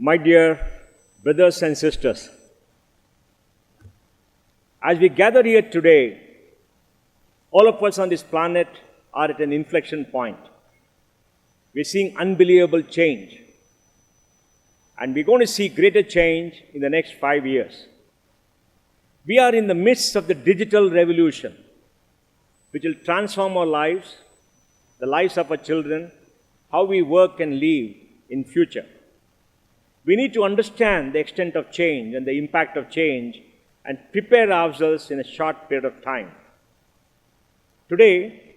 My dear brothers and sisters, as we gather here today, all of us on this planet are at an inflection point. We're seeing unbelievable change, and we're going to see greater change in the next 5 years. We are in the midst of the digital revolution, which will transform our lives, the lives of our children, how we work and live in future. We need to understand the extent of change and the impact of change and prepare ourselves in a short period of time. Today,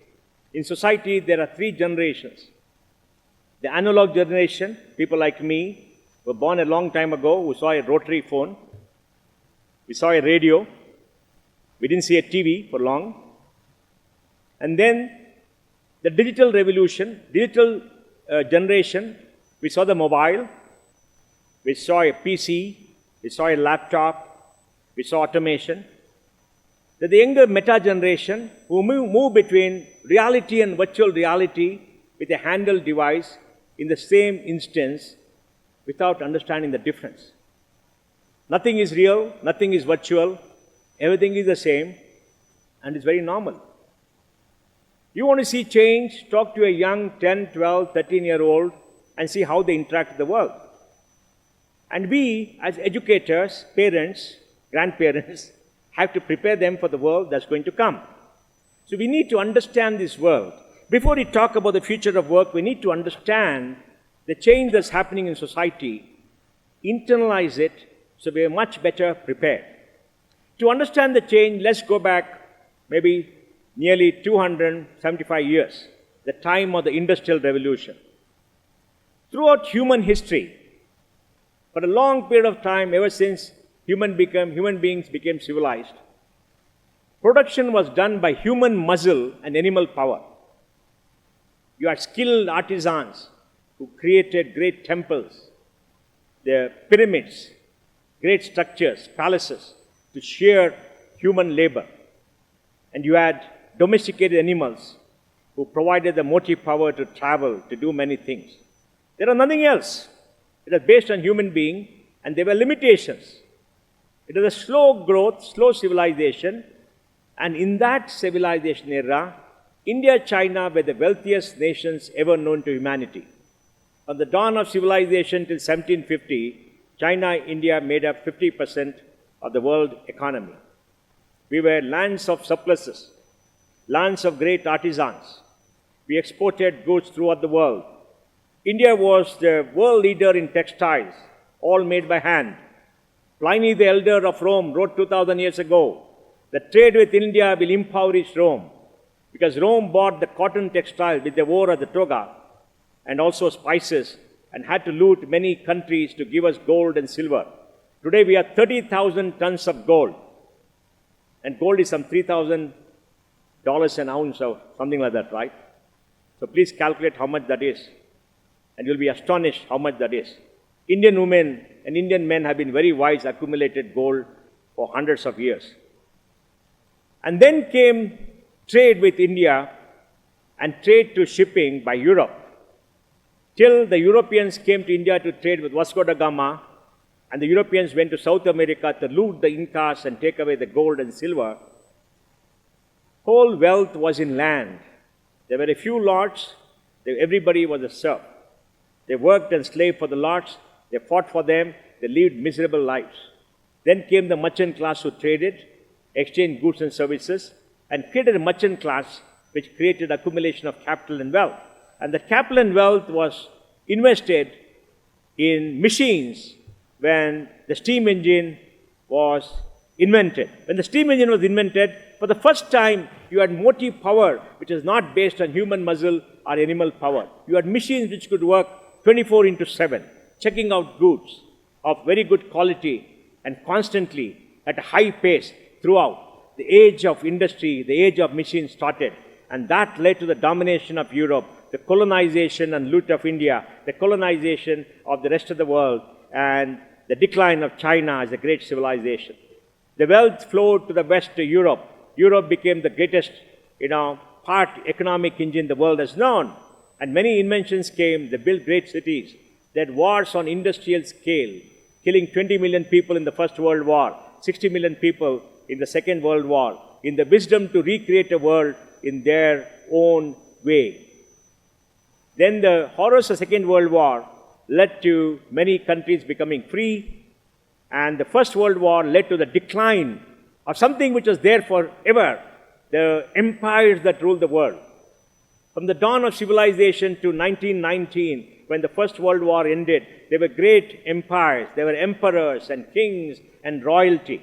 in society, there are 3 generations. The analog generation, people like me, were born a long time ago, who saw a rotary phone. We saw a radio. We didn't see a TV for long. And then the digital revolution, generation, we saw the mobile. We saw a PC, we saw a laptop, we saw automation. The younger meta generation who move between reality and virtual reality with a handheld device in the same instance without understanding the difference. Nothing is real, nothing is virtual, everything is the same, and it's very normal. You want to see change, talk to a young 10, 12, 13-year-old and see how they interact with the world. And we, as educators, parents, grandparents, have to prepare them for the world that's going to come. So we need to understand this world. Before we talk about the future of work, we need to understand the change that's happening in society, internalize it, so we are much better prepared. To understand the change, let's go back maybe nearly 275 years, the time of the Industrial Revolution. Throughout human history, for a long period of time, ever since human beings became civilized, production was done by human muscle and animal power. You had skilled artisans who created great temples, their pyramids, great structures, palaces, to share human labor. And you had domesticated animals who provided the motive power to travel, to do many things. There was nothing else. It was based on human being, and there were limitations. It was a slow growth, slow civilization, and in that civilization era, India and China were the wealthiest nations ever known to humanity. On the dawn of civilization till 1750, China and India made up 50% of the world economy. We were lands of surpluses, lands of great artisans. We exported goods throughout the world. India was the world leader in textiles, all made by hand. Pliny the Elder of Rome wrote 2000 years ago, the trade with India will impoverish Rome, because Rome bought the cotton textile which they wore as the toga, and also spices, and had to loot many countries to give us gold and silver. Today we have 30,000 tons of gold, and gold is some $3,000 an ounce or something like that, right? So please calculate how much that is, and you'll be astonished how much that is. Indian women and Indian men have been very wise, accumulated gold for hundreds of years. And then came trade with India and trade to shipping by Europe. Till the Europeans came to India to trade with Vasco da Gama, and the Europeans went to South America to loot the Incas and take away the gold and silver. Whole wealth was in land. There were a few lords, everybody was a serf. They worked and slaved for the lords, they fought for them, they lived miserable lives. Then came the merchant class who traded, exchanged goods and services, and created a merchant class which created accumulation of capital and wealth. And the capital and wealth was invested in machines when the steam engine was invented. When the steam engine was invented, for the first time, you had motive power which is not based on human muscle or animal power. You had machines which could work 24/7, checking out goods of very good quality and constantly at a high pace throughout. The age of industry, the age of machines started, and that led to the domination of Europe, the colonization and loot of India, the colonization of the rest of the world, and the decline of China as a great civilization. The wealth flowed to the west to Europe. Europe became the greatest, economic engine the world has known. And many inventions came. They built great cities. They had wars on industrial scale, killing 20 million people in the First World War, 60 million people in the Second World War, in the wisdom to recreate a world in their own way. Then the horrors of the Second World War led to many countries becoming free, and the First World War led to the decline of something which was there forever, the empires that ruled the world. From the dawn of civilization to 1919, when the First World War ended, there were great empires. There were emperors and kings and royalty.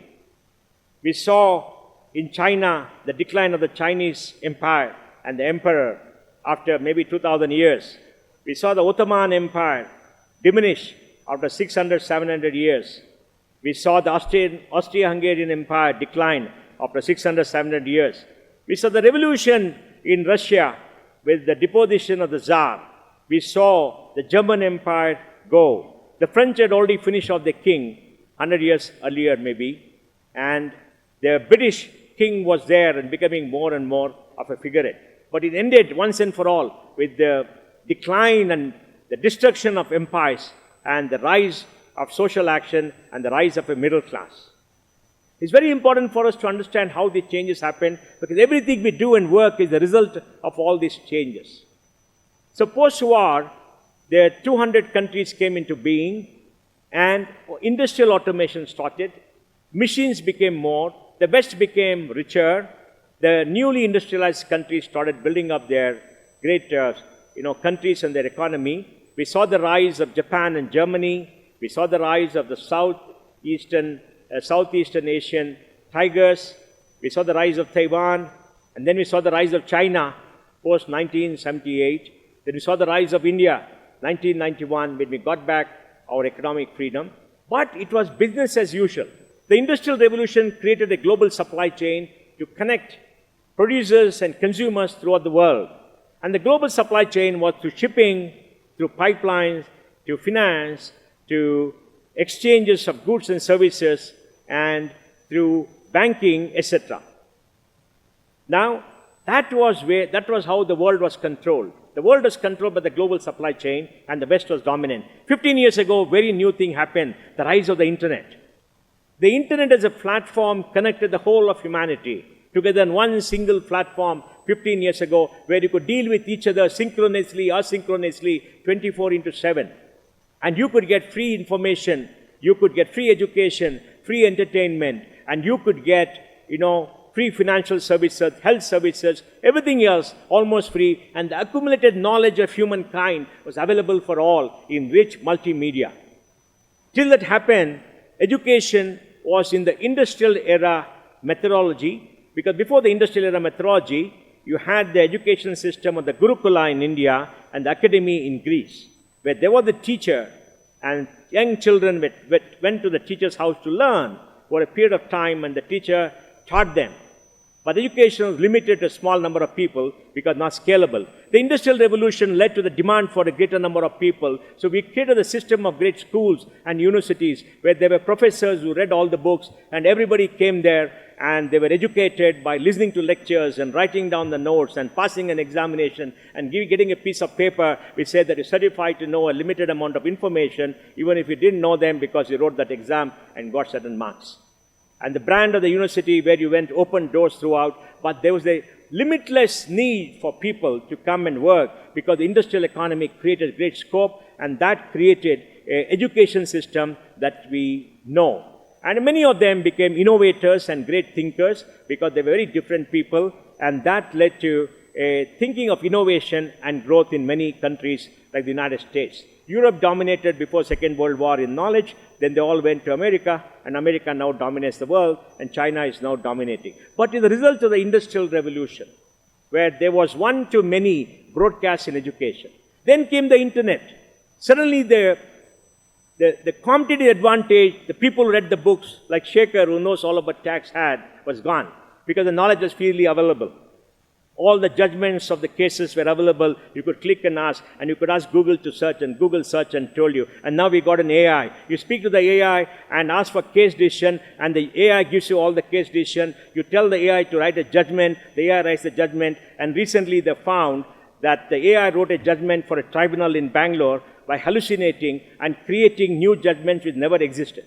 We saw in China the decline of the Chinese empire and the emperor after maybe 2,000 years. We saw the Ottoman Empire diminish after 600, 700 years. We saw the Austro-Hungarian Empire decline after 600, 700 years. We saw the revolution in Russia with the deposition of the Tsar. We saw the German Empire go. The French had already finished off the king 100 years earlier maybe, and the British king was there and becoming more and more of a figurehead. But it ended once and for all with the decline and the destruction of empires and the rise of social action and the rise of a middle class. It's very important for us to understand how these changes happen, because everything we do and work is the result of all these changes. So post-war, there 200 countries came into being, and industrial automation started. Machines became more. The West became richer. The newly industrialized countries started building up their great countries and their economy. We saw the rise of Japan and Germany. We saw the rise of the Southeastern Asian tigers. We saw the rise of Taiwan. And then we saw the rise of China post-1978. Then we saw the rise of India, 1991, when we got back our economic freedom. But it was business as usual. The Industrial Revolution created a global supply chain to connect producers and consumers throughout the world. And the global supply chain was through shipping, through pipelines, to finance, to exchanges of goods and services, and through banking, etc. Now, that was how the world was controlled. The world was controlled by the global supply chain, and the West was dominant. 15 years ago, very new thing happened, the rise of the internet. The internet as a platform connected the whole of humanity together in one single platform 15 years ago, where you could deal with each other synchronously, asynchronously, 24/7. And you could get free information, you could get free education, free entertainment, and you could get, free financial services, health services, everything else almost free, and the accumulated knowledge of humankind was available for all in rich multimedia. Till that happened, education was in the industrial era methodology, because before the industrial era methodology, you had the education system of the Gurukula in India and the academy in Greece, where there was the teacher, and young children went to the teacher's house to learn for a period of time, and the teacher taught them. But education was limited to a small number of people because not scalable. The Industrial Revolution led to the demand for a greater number of people. So we created a system of great schools and universities where there were professors who read all the books, and everybody came there and they were educated by listening to lectures and writing down the notes and passing an examination and getting a piece of paper which said that you're certified to know a limited amount of information, even if you didn't know them because you wrote that exam and got certain marks. And the brand of the university where you went opened doors throughout, but there was a limitless need for people to come and work because the industrial economy created great scope, and that created an education system that we know. And many of them became innovators and great thinkers because they were very different people, and that led to a thinking of innovation and growth in many countries like the United States. Europe dominated before Second World War in knowledge, then they all went to America, and America now dominates the world, and China is now dominating. But it's the result of the Industrial Revolution, where there was one-to-many broadcast in education. Then came the internet. Suddenly the competitive advantage, the people who read the books, like Shaker, who knows all about tax, was gone, because the knowledge was freely available. All the judgments of the cases were available. You could click and ask, and you could ask Google to search, and Google searched and told you. And now we got an AI. You speak to the AI and ask for case decision, and the AI gives you all the case decision. You tell the AI to write a judgment, the AI writes the judgment, and recently they found that the AI wrote a judgment for a tribunal in Bangalore by hallucinating and creating new judgments which never existed.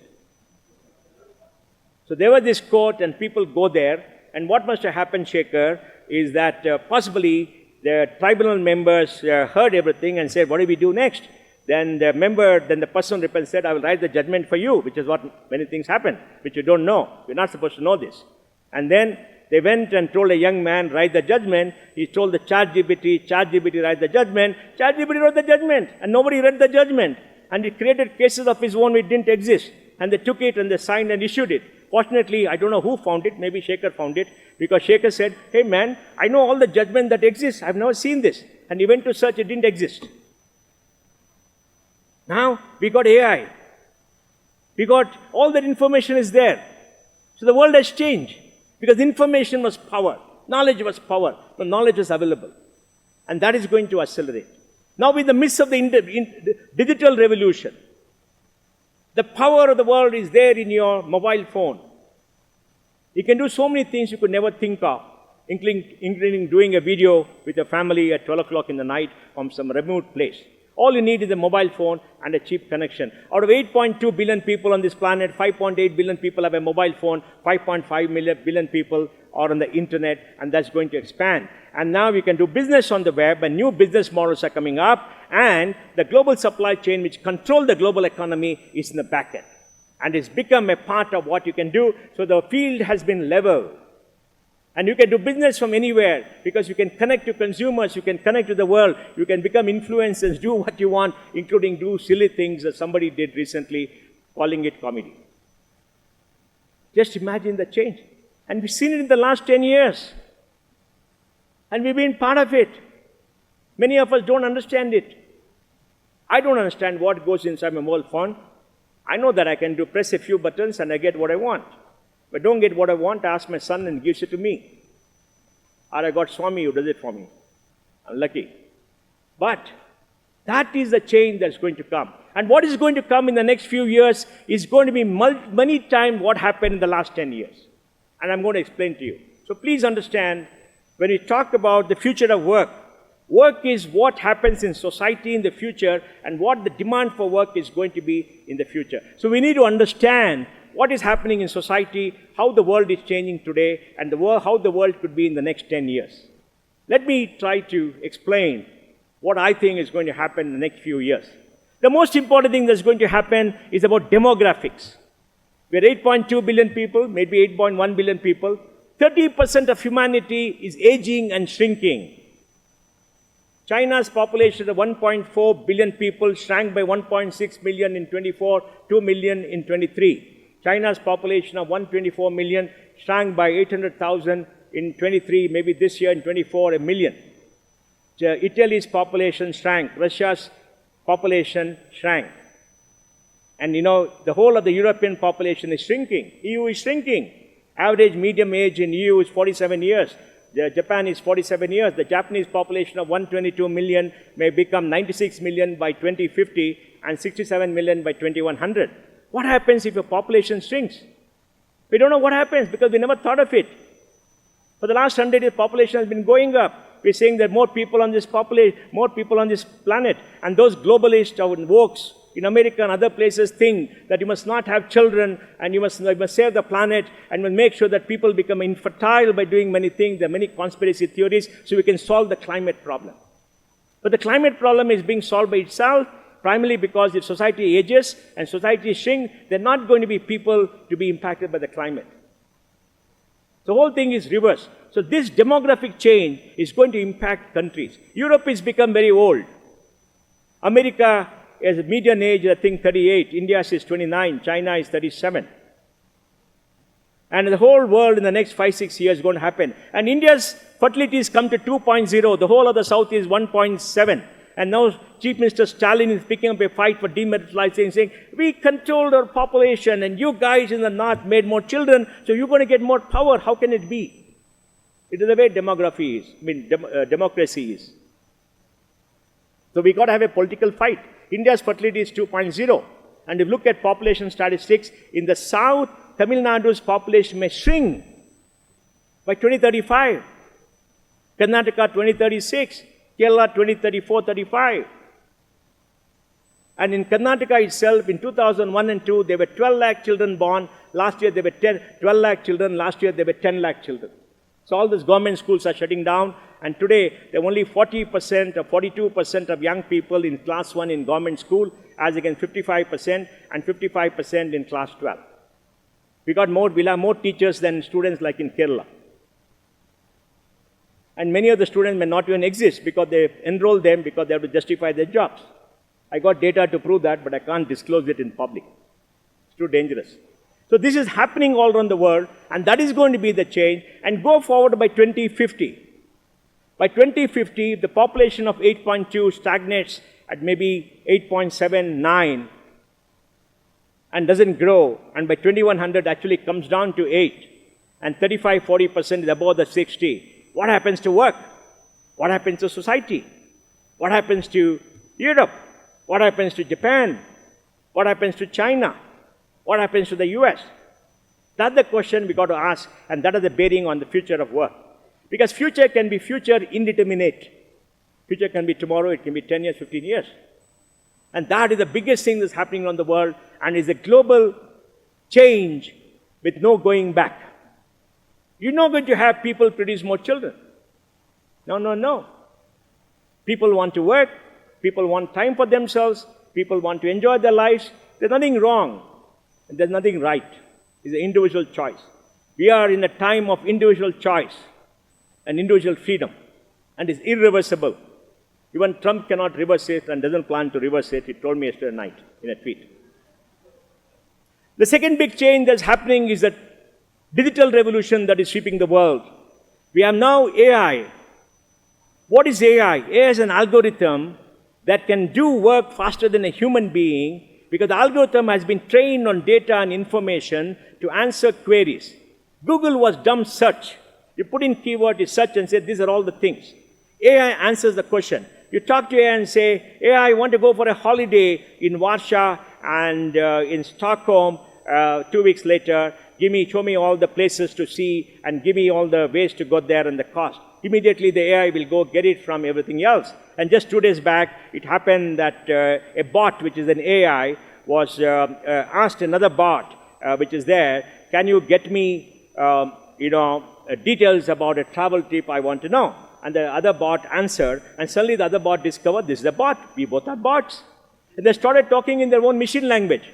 So there was this court, and people go there, and what must have happened, Shekhar, is that possibly the tribunal members heard everything and said, what do we do next? Then the person repented said, I will write the judgment for you, which is what many things happen, which you don't know. You're not supposed to know this. And then they went and told a young man, write the judgment. He told the ChatGPT, write the judgment. ChatGPT wrote the judgment, and nobody read the judgment. And he created cases of his own which didn't exist. And they took it and they signed and issued it. Fortunately, I don't know who found it. Maybe Shekhar found it. Because Shekhar said, hey man, I know all the judgment that exists. I've never seen this. And he went to search, it didn't exist. Now, we got AI. We got all that information is there. So the world has changed. Because information was power. Knowledge was power. The knowledge was available. And that is going to accelerate. Now, in the midst of the digital revolution, the power of the world is there in your mobile phone. You can do so many things you could never think of, including doing a video with your family at 12 o'clock in the night from some remote place. All you need is a mobile phone and a cheap connection. Out of 8.2 billion people on this planet, 5.8 billion people have a mobile phone, 5.5 billion people are on the internet, and that's going to expand. And now we can do business on the web, and new business models are coming up, and the global supply chain which controls the global economy is in the back end. And it's become a part of what you can do, so the field has been leveled. And you can do business from anywhere because you can connect to consumers, you can connect to the world, you can become influencers, do what you want, including do silly things that somebody did recently, calling it comedy. Just imagine the change. And we've seen it in the last 10 years. And we've been part of it. Many of us don't understand it. I don't understand what goes inside my mobile phone. I know that I can press a few buttons and I get what I want. If I don't get what I want, I ask my son and he gives it to me. Or I got Swami who does it for me. I'm lucky. But that is the change that's going to come. And what is going to come in the next few years is going to be many times what happened in the last 10 years. And I'm going to explain to you. So please understand, when we talk about the future of work, work is what happens in society in the future and what the demand for work is going to be in the future. So we need to understand what is happening in society, how the world is changing today, and how the world could be in the next 10 years. Let me try to explain what I think is going to happen in the next few years. The most important thing that's going to happen is about demographics. We're 8.2 billion people, maybe 8.1 billion people. 30% of humanity is aging and shrinking. China's population of 1.4 billion people shrank by 1.6 million in 24, 2 million in 23. China's population of 124 million shrank by 800,000 in 23, maybe this year in 24, a million. Italy's population shrank. Russia's population shrank. And you know, the whole of the European population is shrinking. EU is shrinking. Average medium age in EU is 47 years. Japan is 47 years. The Japanese population of 122 million may become 96 million by 2050 and 67 million by 2100. What happens if your population shrinks? We don't know what happens because we never thought of it. For the last 100 years, population has been going up. We're saying that more people on this planet, and those globalists or wokes in America and other places think that you must not have children and you must save the planet and will make sure that people become infertile by doing many things. There are many conspiracy theories, so we can solve the climate problem. But the climate problem is being solved by itself, primarily because if society ages and society shrinks, there are not going to be people to be impacted by the climate. The whole thing is reversed. So this demographic change is going to impact countries. Europe has become very old. America is a median age, I think, 38. India is 29. China is 37. And the whole world in the next 5-6 years is going to happen. And India's fertility has come to 2.0. The whole of the South is 1.7. And now Chief Minister Stalin is picking up a fight for demilitarization, saying, we controlled our population and you guys in the North made more children, so you're going to get more power. How can it be? It is the way democracy is. So we got to have a political fight. India's fertility is 2.0. And if you look at population statistics, in the South, Tamil Nadu's population may shrink by 2035. Karnataka 2036. Kerala 2034-35. And in Karnataka itself, in 2001 and 2, there were 12 lakh children born. Last year, there were 12 lakh children. Last year, there were 10 lakh children. So all these government schools are shutting down. And today, there are only 40% or 42% of young people in class 1 in government school, as against 55% and 55% in class 12. We'll have more teachers than students like in Kerala. And many of the students may not even exist because they enroll them because they have to justify their jobs. I got data to prove that, but I can't disclose it in public. It's too dangerous. So this is happening all around the world, and that is going to be the change. And go forward by 2050. By 2050, the population of 8.2 stagnates at maybe 8.79 and doesn't grow. And by 2100, actually comes down to 8. And 35-40% is above the 60. What happens to work? What happens to society? What happens to Europe? What happens to Japan? What happens to China? What happens to the US? That's the question we got to ask, and that is the bearing on the future of work. Because future can be future indeterminate. Future can be tomorrow, it can be 10 years, 15 years. And that is the biggest thing that's happening around the world, and is a global change with no going back. You're not going to have people produce more children. No, no, no. People want to work. People want time for themselves. People want to enjoy their lives. There's nothing wrong. And there's nothing right. It's an individual choice. We are in a time of individual choice and individual freedom. And it's irreversible. Even Trump cannot reverse it and doesn't plan to reverse it. He told me yesterday night in a tweet. The second big change that's happening is that digital revolution that is sweeping the world. We have now AI. What is AI? AI is an algorithm that can do work faster than a human being, because the algorithm has been trained on data and information to answer queries. Google was dumb search. You put in keyword, you search and say, these are all the things. AI answers the question. You talk to AI and say, AI, I want to go for a holiday in Warsaw and in Stockholm 2 weeks later. Show me all the places to see and give me all the ways to go there and the cost. Immediately the AI will go get it from everything else. And just 2 days back, it happened that a bot, which is an AI, was asked another bot, which is there, can you get me, details about a travel trip I want to know? And the other bot answered, and suddenly the other bot discovered, this is a bot. We both are bots. And they started talking in their own machine language.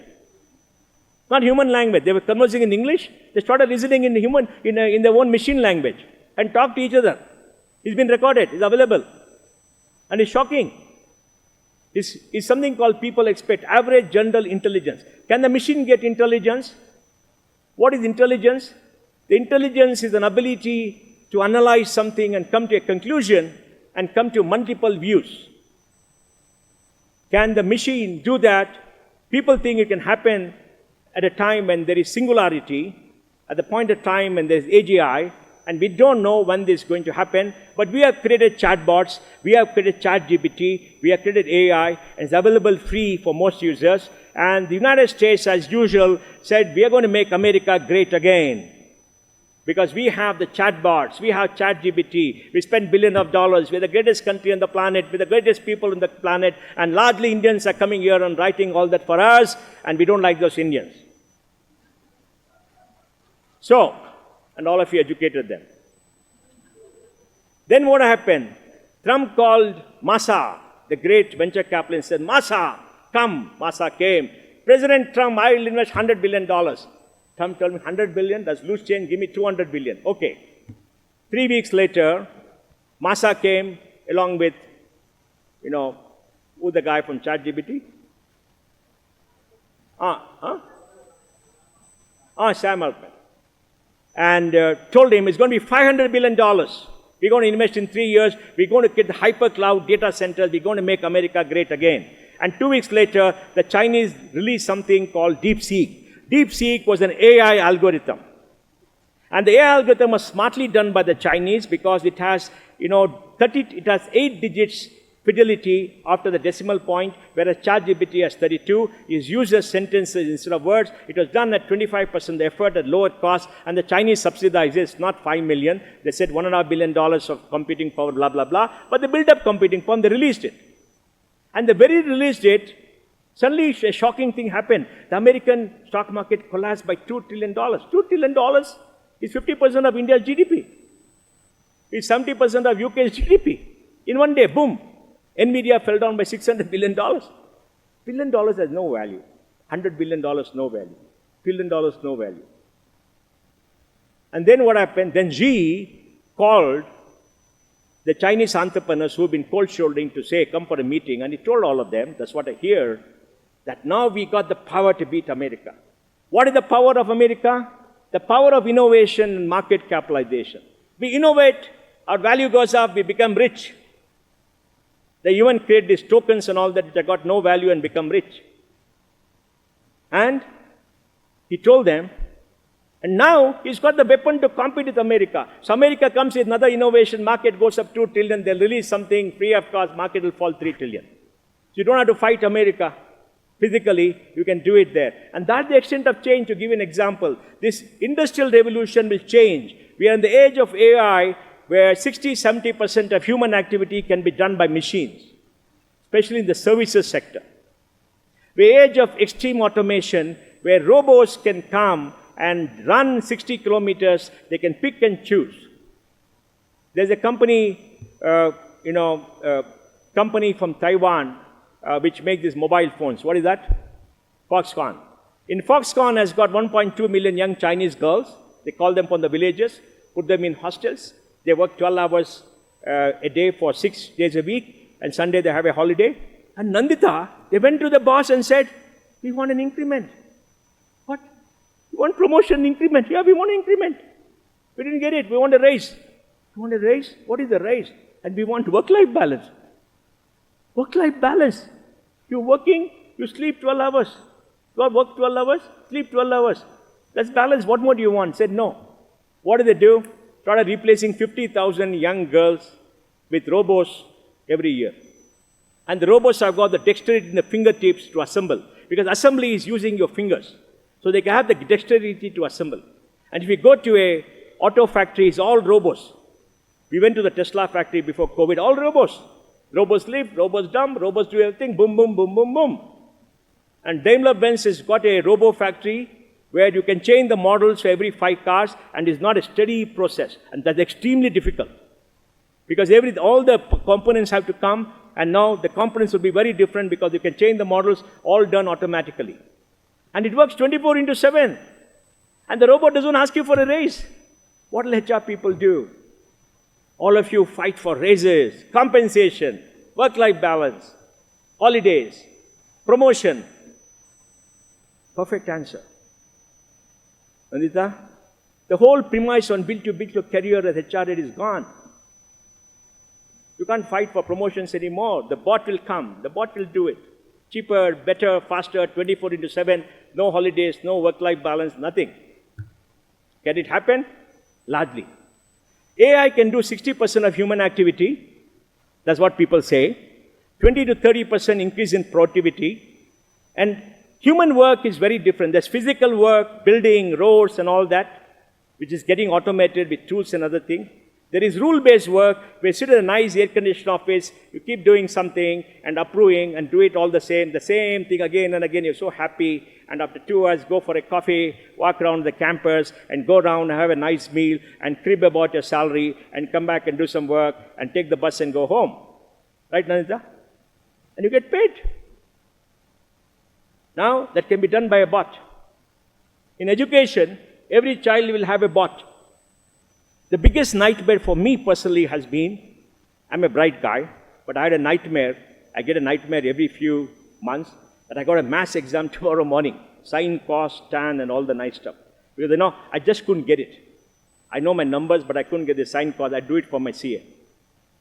Not human language. They were conversing in English. They started listening in their own machine language and talk to each other. It's been recorded. It's available. And it's shocking. It's something called people expect average general intelligence. Can the machine get intelligence? What is intelligence? The intelligence is an ability to analyze something and come to a conclusion and come to multiple views. Can the machine do that? People think it can happen at a time when there is singularity, at the point of time when there is AGI, and we don't know when this is going to happen, but we have created chatbots, we have created ChatGPT, we have created AI, and it's available free for most users. And the United States, as usual, said, we are going to make America great again. Because we have the chatbots, we have ChatGPT, we spend billions of dollars, we're the greatest country on the planet, we're the greatest people on the planet, and largely Indians are coming here and writing all that for us, and we don't like those Indians. So, and all of you educated them. Then what happened? Trump called Masa, the great venture capitalist, said, Masa, come. Masa came. President Trump, I will invest $100 billion. Trump told me, 100 billion, that's loose change, give me 200 billion. Okay. 3 weeks later, Masa came along with, who's the guy from ChatGPT? Sam Altman. And told him it's going to be $500 billion. We're going to invest in 3 years. We're going to get the hyper-cloud data centers. We're going to make America great again. And 2 weeks later, the Chinese released something called DeepSeek. DeepSeek was an AI algorithm. And the AI algorithm was smartly done by the Chinese because it has, it has 8 digits fidelity after the decimal point, whereas ChatGPT has 32. It uses sentences instead of words. It was done at 25% the effort at lower cost, and the Chinese subsidized it. It's not $5 million. They said $1.5 billion of computing power, blah, blah, blah. But they built up computing power, and they released it. And the very released it, Suddenly, a shocking thing happened. The American stock market collapsed by $2 trillion. $2 trillion is 50% of India's GDP. It's 70% of UK's GDP. In one day, boom, Nvidia fell down by $600 billion. $1 billion has no value. $100 billion, no value. $1 billion, no value. And then what happened? Then Xi called the Chinese entrepreneurs who've been cold shouldering to say, come for a meeting. And he told all of them, that's what I hear, that now we got the power to beat America. What is the power of America? The power of innovation and market capitalization. We innovate, our value goes up, we become rich. They even create these tokens and all that which have got no value and become rich. And he told them, and now he's got the weapon to compete with America. So America comes with another innovation, market goes up 2 trillion, they'll release something free of cost, market will fall 3 trillion. So you don't have to fight America. Physically, you can do it there. And that's the extent of change. To give you an example, this industrial revolution will change. We are in the age of AI, where 60-70% of human activity can be done by machines, especially in the services sector. The age of extreme automation, where robots can come and run 60 kilometers, they can pick and choose. There's a company, company from Taiwan, which makes these mobile phones. What is that? Foxconn. In Foxconn has got 1.2 million young Chinese girls. They call them from the villages, put them in hostels. They work 12 hours a day for 6 days a week, and Sunday they have a holiday. And Nandita, they went to the boss and said, we want an increment. What? You want promotion increment? Yeah, we want an increment. We didn't get it. We want a raise. You want a raise? What is the raise? And we want work-life balance. Work-life balance. You're working, you sleep 12 hours. You work 12 hours, sleep 12 hours. That's balance. What more do you want? Said no. What do they do? Started replacing 50,000 young girls with robots every year. And the robots have got the dexterity in the fingertips to assemble. Because assembly is using your fingers. So they can have the dexterity to assemble. And if you go to a auto factory, it's all robots. We went to the Tesla factory before COVID, all robots. Robots lift, robots dump, robots do everything, boom, boom, boom, boom, boom. And Daimler-Benz has got a robo factory where you can change the models for every 5 cars, and it's not a steady process. And that's extremely difficult. Because all the components have to come, and now the components will be very different because you can change the models, all done automatically. And it works 24/7. And the robot doesn't ask you for a raise. What will HR people do? All of you fight for raises, compensation, work-life balance, holidays, promotion. Perfect answer. Nandita, the whole premise on build your career as HR is gone. You can't fight for promotions anymore. The bot will come. The bot will do it. Cheaper, better, faster, 24/7, no holidays, no work-life balance, nothing. Can it happen? Largely. AI can do 60% of human activity. That's what people say. 20 to 30% increase in productivity. And human work is very different. There's physical work, building, roads and all that, which is getting automated with tools and other things. There is rule-based work, where you sit in a nice air-conditioned office, you keep doing something and approving and do it all the same thing again and again. You're so happy. And after 2 hours, go for a coffee, walk around the campus, and go down and have a nice meal, and crib about your salary, and come back and do some work, and take the bus and go home. Right, Nandita? And you get paid. Now, that can be done by a bot. In education, every child will have a bot. The biggest nightmare for me personally has been, I'm a bright guy, but I had a nightmare. I get a nightmare every few months that I got a maths exam tomorrow morning. Sine, cos, tan, and all the nice stuff. Because I just couldn't get it. I know my numbers, but I couldn't get the sine, cos. I do it for my CA.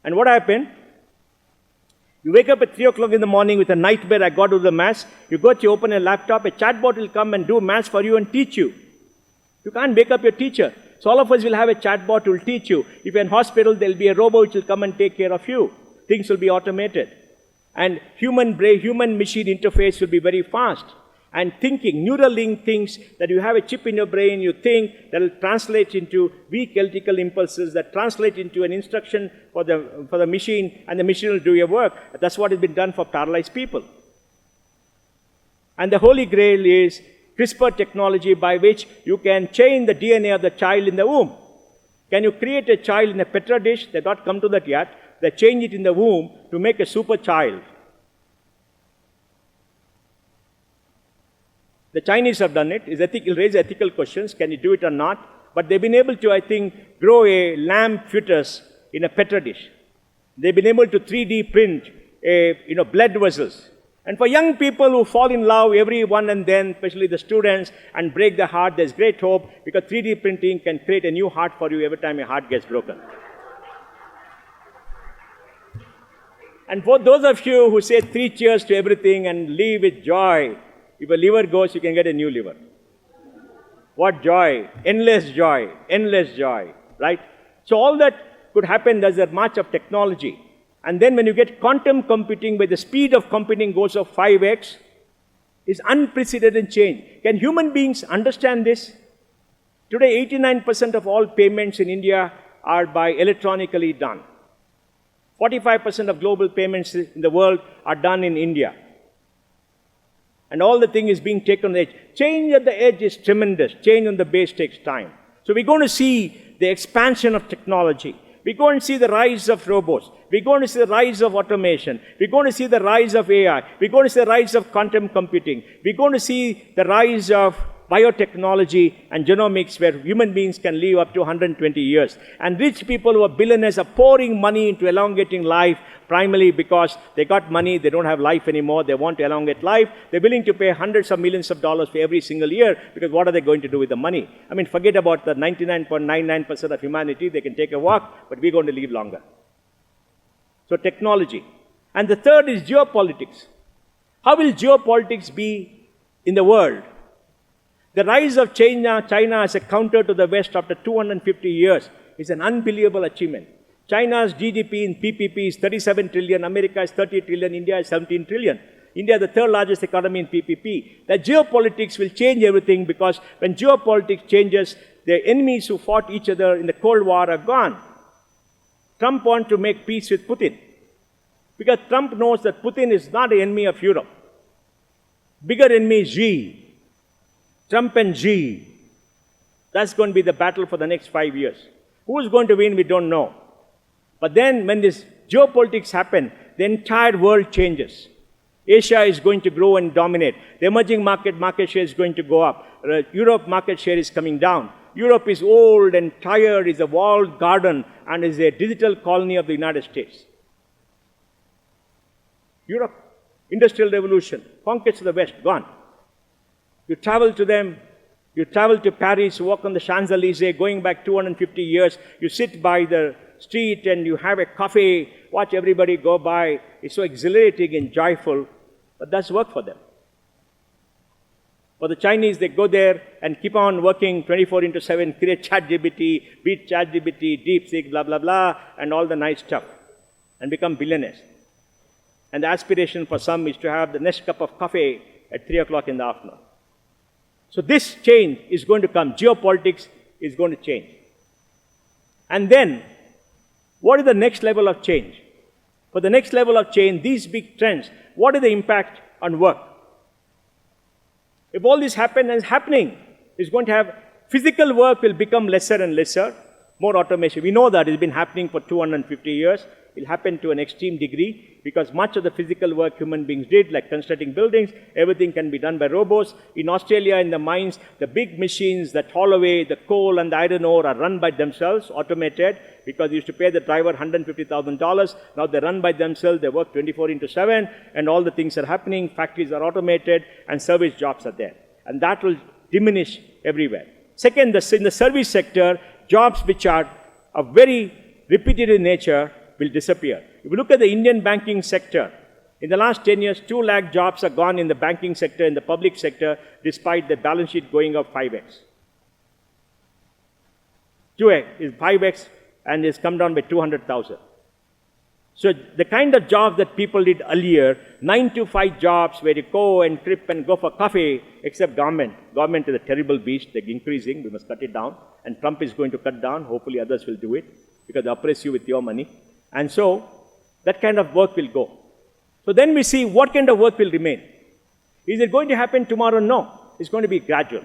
And what happened? You wake up at 3 o'clock in the morning with a nightmare, I got to do the maths. You open a laptop, a chatbot will come and do maths for you and teach you. You can't wake up your teacher. So all of us will have a chatbot who will teach you. If you're in hospital, there'll be a robot which will come and take care of you. Things will be automated. And human-machine interface will be very fast. And thinking, neural link thinks that you have a chip in your brain, you think, that will translate into weak electrical impulses, that translate into an instruction for the machine, and the machine will do your work. That's what has been done for paralyzed people. And the holy grail is CRISPR technology, by which you can change the DNA of the child in the womb. Can you create a child in a Petri dish? They've not come to that yet. They change it in the womb to make a super child. The Chinese have done it. It'll raise ethical questions. Can you do it or not? But they've been able to, I think, grow a lamb fetus in a Petri dish. They've been able to 3D print blood vessels. And for young people who fall in love every one and then, especially the students, and break their heart, there's great hope, because 3D printing can create a new heart for you every time your heart gets broken. And for those of you who say 3 cheers to everything and live with joy, if a liver goes, you can get a new liver. What joy, endless joy, right? So all that could happen. There's a march of technology. And then when you get quantum computing, where the speed of computing goes up 5x, is unprecedented change. Can human beings understand this? Today, 89% of all payments in India are by electronically done. 45% of global payments in the world are done in India. And all the thing is being taken on the edge. Change at the edge is tremendous. Change on the base takes time. So we're going to see the expansion of technology. We're going to see the rise of robots. We're going to see the rise of automation. We're going to see the rise of AI. We're going to see the rise of quantum computing. We're going to see the rise of biotechnology and genomics, where human beings can live up to 120 years. And rich people who are billionaires are pouring money into elongating life, primarily because they got money, they don't have life anymore, they want to elongate life. They're willing to pay hundreds of millions of dollars for every single year, because what are they going to do with the money? I mean, forget about the 99.99% of humanity. They can take a walk, but we're going to live longer. So technology. And the third is geopolitics. How will geopolitics be in the world? The rise of China as a counter to the West after 250 years is an unbelievable achievement. China's GDP in PPP is 37 trillion, America is 30 trillion, India is 17 trillion. India is the third largest economy in PPP. The geopolitics will change everything, because when geopolitics changes, the enemies who fought each other in the Cold War are gone. Trump wants to make peace with Putin, because Trump knows that Putin is not an enemy of Europe. Bigger enemy is Xi. Trump and Xi. That's going to be the battle for the next 5 years. Who's going to win, we don't know. But then when this geopolitics happen, the entire world changes. Asia is going to grow and dominate. The emerging market share is going to go up. Europe market share is coming down. Europe is old and tired, is a walled garden, and is a digital colony of the United States. Europe, industrial revolution, conquest of the West, gone. You travel to them, you travel to Paris, you walk on the Champs-Élysées, going back 250 years, you sit by the street and you have a coffee, watch everybody go by. It's so exhilarating and joyful, but that's work for them. For the Chinese, they go there and keep on working 24/7, create ChatGPT, beat ChatGPT, DeepSeek, blah, blah, blah, and all the nice stuff, and become billionaires. And the aspiration for some is to have the next cup of coffee at 3 o'clock in the afternoon. So this change is going to come. Geopolitics is going to change. And then, what is the next level of change? For the next level of change, these big trends, what is the impact on work? If all this happens and is happening, it's going to have physical work will become lesser and lesser, more automation. We know that it's been happening for 250 years. It will happen to an extreme degree, because much of the physical work human beings did, like constructing buildings, everything can be done by robots. In Australia, in the mines, the big machines that haul away the coal and the iron ore are run by themselves, automated, because they used to pay the driver $150,000. Now they run by themselves, they work 24/7, and all the things are happening. Factories are automated, and service jobs are there. And that will diminish everywhere. Second, in the service sector, jobs which are of very repetitive nature will disappear. If you look at the Indian banking sector, in the last 10 years, 2 lakh jobs are gone in the banking sector, in the public sector, despite the balance sheet going up 5x. 2x is 5x, and it's come down by 200,000. So the kind of jobs that people did earlier, 9 to 5 jobs where you go and trip and go for coffee, except government. Government is a terrible beast. They're increasing. We must cut it down. And Trump is going to cut down. Hopefully others will do it, because they oppress you with your money. And so that kind of work will go. So then we see what kind of work will remain. Is it going to happen tomorrow? No. It's going to be gradual.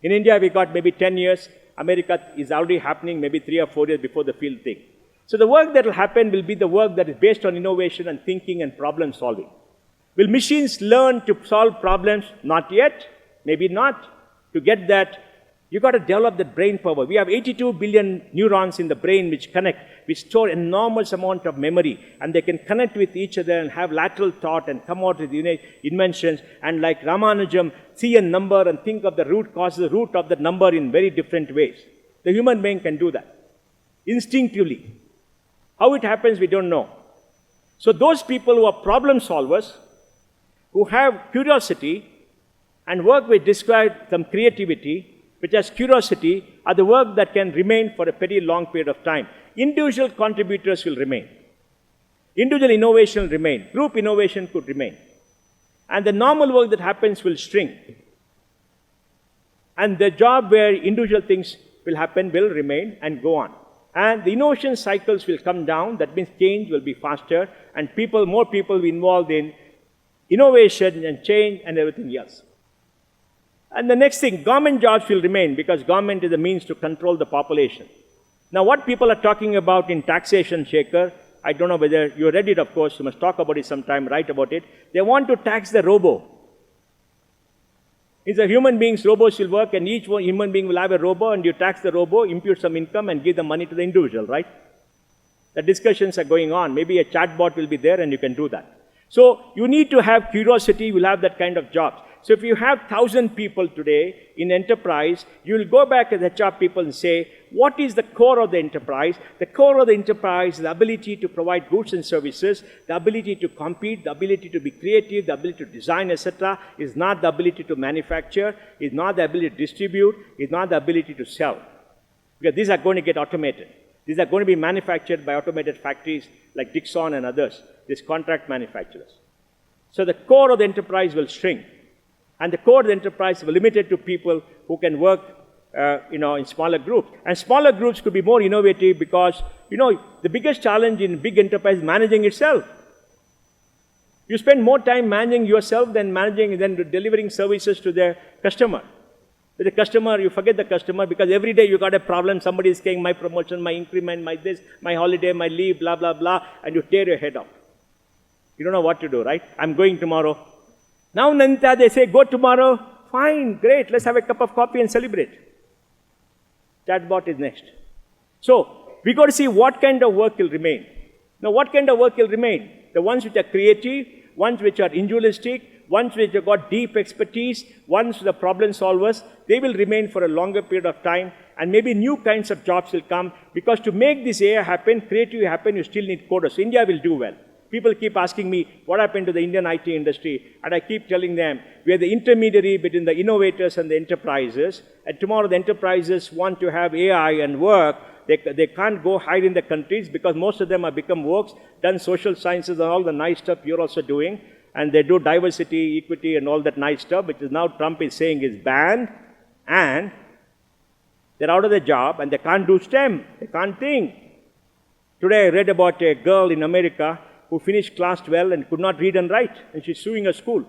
In India, we got maybe 10 years. America is already happening maybe 3 or 4 years before the field thing. So the work that will happen will be the work that is based on innovation and thinking and problem solving. Will machines learn to solve problems? Not yet. Maybe not. To get that, you've got to develop that brain power. We have 82 billion neurons in the brain which connect, which store enormous amount of memory, and they can connect with each other and have lateral thought and come out with inventions. And like Ramanujam, see a number and think of the root cause, the root of the number in very different ways. The human being can do that instinctively. How it happens, we don't know. So those people who are problem solvers, who have curiosity and work which describe some creativity, which has curiosity, are the work that can remain for a very long period of time. Individual contributors will remain. Individual innovation will remain. Group innovation could remain. And the normal work that happens will shrink. And the job where individual things will happen will remain and go on. And the innovation cycles will come down. That means change will be faster, and more people will be involved in innovation and change and everything else. And the next thing, government jobs will remain because government is a means to control the population. Now, what people are talking about in taxation, Shekhar, I don't know whether you read it, of course, you must talk about it sometime, write about it. They want to tax the robo. It's a human beings, robots will work, and each one human being will have a robo, and you tax the robo, impute some income, and give the money to the individual, right? The discussions are going on. Maybe a chatbot will be there, and you can do that. So you need to have curiosity, you will have that kind of jobs. So if you have 1,000 people today in enterprise, you will go back as HR people and say, what is the core of the enterprise? The core of the enterprise is the ability to provide goods and services, the ability to compete, the ability to be creative, the ability to design, etc. Is not the ability to manufacture, is not the ability to distribute, is not the ability to sell. Because these are going to get automated. These are going to be manufactured by automated factories like Dixon and others, these contract manufacturers. So the core of the enterprise will shrink. And the core of the enterprise will be limited to people who can work in smaller groups. And smaller groups could be more innovative because, the biggest challenge in big enterprise is managing itself. You spend more time managing yourself than delivering services to the customer. With the customer, you forget the customer because every day you got a problem. Somebody is saying my promotion, my increment, my this, my holiday, my leave, blah, blah, blah, and you tear your head off. You don't know what to do, right? I'm going tomorrow. Now, Nanta, they say, go tomorrow. Fine, great, let's have a cup of coffee and celebrate. Chatbot is next. So, we got to see what kind of work will remain. Now, what kind of work will remain? The ones which are creative, ones which are individualistic, ones which have got deep expertise, ones the problem solvers, they will remain for a longer period of time, and maybe new kinds of jobs will come, because to make this AI happen, creativity happen, you still need coders. So India will do well. People keep asking me, what happened to the Indian IT industry? And I keep telling them, we are the intermediary between the innovators and the enterprises, and tomorrow the enterprises want to have AI and work. They can't go hide in the countries because most of them have become works, done social sciences and all the nice stuff you're also doing. And they do diversity, equity, and all that nice stuff, which is now Trump is saying is banned, and they're out of the job, and they can't do STEM, they can't think. Today I read about a girl in America who finished class 12 and could not read and write, and she's suing her school.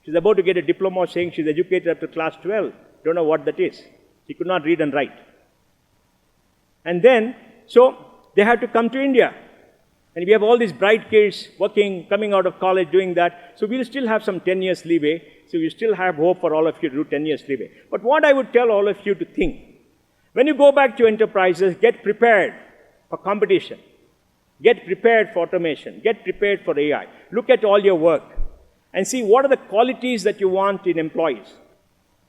She's about to get a diploma saying she's educated up to class 12. Don't know what that is. She could not read and write. And then, so they had to come to India. And we have all these bright kids working, coming out of college, doing that. So we'll still have some 10 years leeway. So we still have hope for all of you to do 10 years leeway. But what I would tell all of you to think, when you go back to enterprises, get prepared for competition. Get prepared for automation. Get prepared for AI. Look at all your work and see what are the qualities that you want in employees.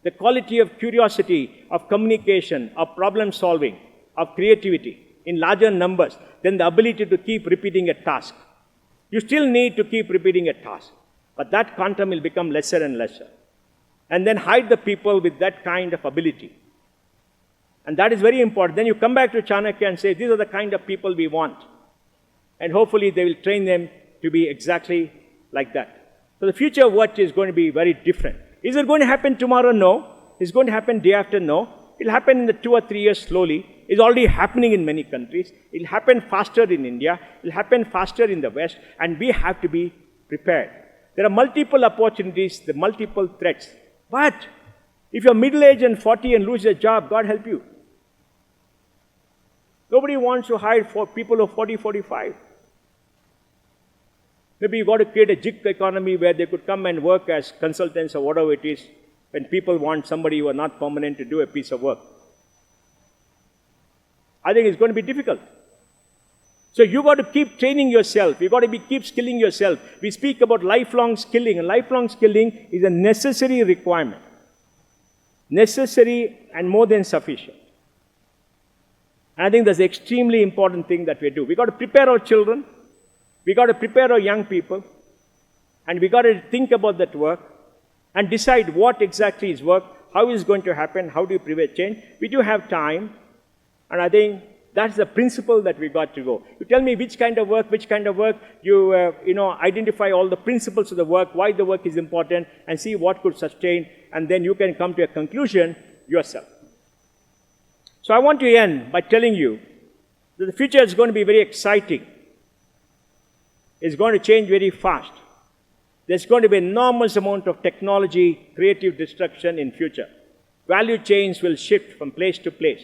The quality of curiosity, of communication, of problem solving, of creativity in larger numbers than the ability to keep repeating a task. You still need to keep repeating a task, but that quantum will become lesser and lesser. And then hide the people with that kind of ability. And that is very important. Then you come back to Chanakya and say, these are the kind of people we want. And hopefully they will train them to be exactly like that. So the future of work is going to be very different. Is it going to happen tomorrow? No. Is it going to happen day after? No. It will happen in the 2 or 3 years slowly. It's already happening in many countries. It will happen faster in India. It will happen faster in the West. And we have to be prepared. There are multiple opportunities, the multiple threats. But if you're middle-aged and 40 and lose your job, God help you. Nobody wants to hire for people of 40, 45. Maybe you've got to create a gig economy where they could come and work as consultants or whatever it is when people want somebody who are not permanent to do a piece of work. I think it's going to be difficult. So you've got to keep training yourself. You've got to keep skilling yourself. We speak about lifelong skilling, and lifelong skilling is a necessary requirement. Necessary and more than sufficient. And I think that's an extremely important thing that we do. We've got to prepare our children. We've got to prepare our young people. And we've got to think about that work and decide what exactly is work, how is it going to happen, how do you prevent change. We do have time. And I think that's the principle that we got to go. You tell me which kind of work, you identify all the principles of the work, why the work is important, and see what could sustain, and then you can come to a conclusion yourself. So I want to end by telling you that the future is going to be very exciting. It's going to change very fast. There's going to be an enormous amount of technology, creative destruction in future. Value chains will shift from place to place.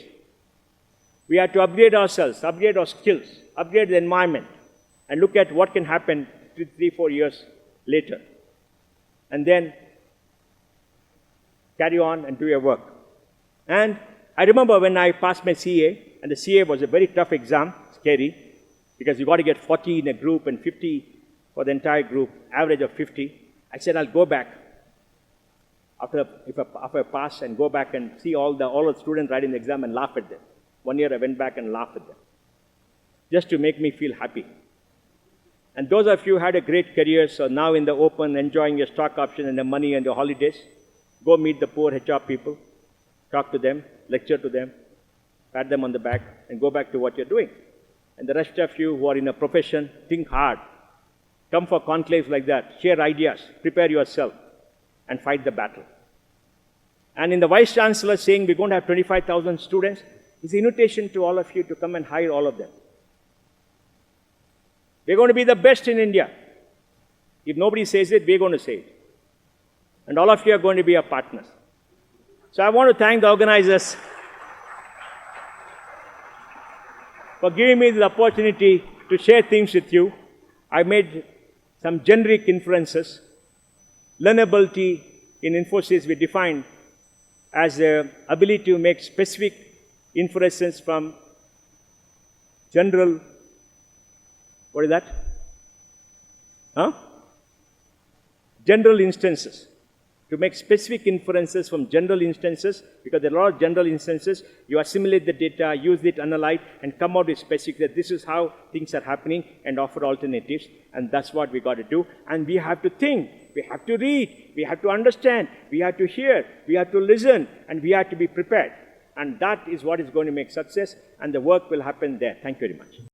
We have to upgrade ourselves, upgrade our skills, upgrade the environment, and look at what can happen 3, 4 years later. And then carry on and do your work. And I remember when I passed my CA, and the CA was a very tough exam, scary, because you got to get 40 in a group and 50 for the entire group, average of 50. I said, I'll go back after I pass and go back and see all the students writing the exam and laugh at them. 1 year I went back and laughed at them, just to make me feel happy. And those of you who had a great career, so now in the open, enjoying your stock option and the money and your holidays, go meet the poor HR people, talk to them, lecture to them, pat them on the back, and go back to what you're doing. And the rest of you who are in a profession, think hard. Come for conclaves like that, share ideas, prepare yourself, and fight the battle. And in the Vice Chancellor saying we're going to have 25,000 students, it's an invitation to all of you to come and hire all of them. We're going to be the best in India. If nobody says it, we're going to say it. And all of you are going to be our partners. So I want to thank the organizers for giving me the opportunity to share things with you. I made some generic inferences. Learnability in Infosys we defined as the ability to make specific inferences from general, what is that? General instances. To make specific inferences from general instances, because there are a lot of general instances, you assimilate the data, use it, analyze, and come out with specific that this is how things are happening and offer alternatives, and that's what we got to do. And we have to think, we have to read, we have to understand, we have to hear, we have to listen, and we have to be prepared. And that is what is going to make success, and the work will happen there. Thank you very much.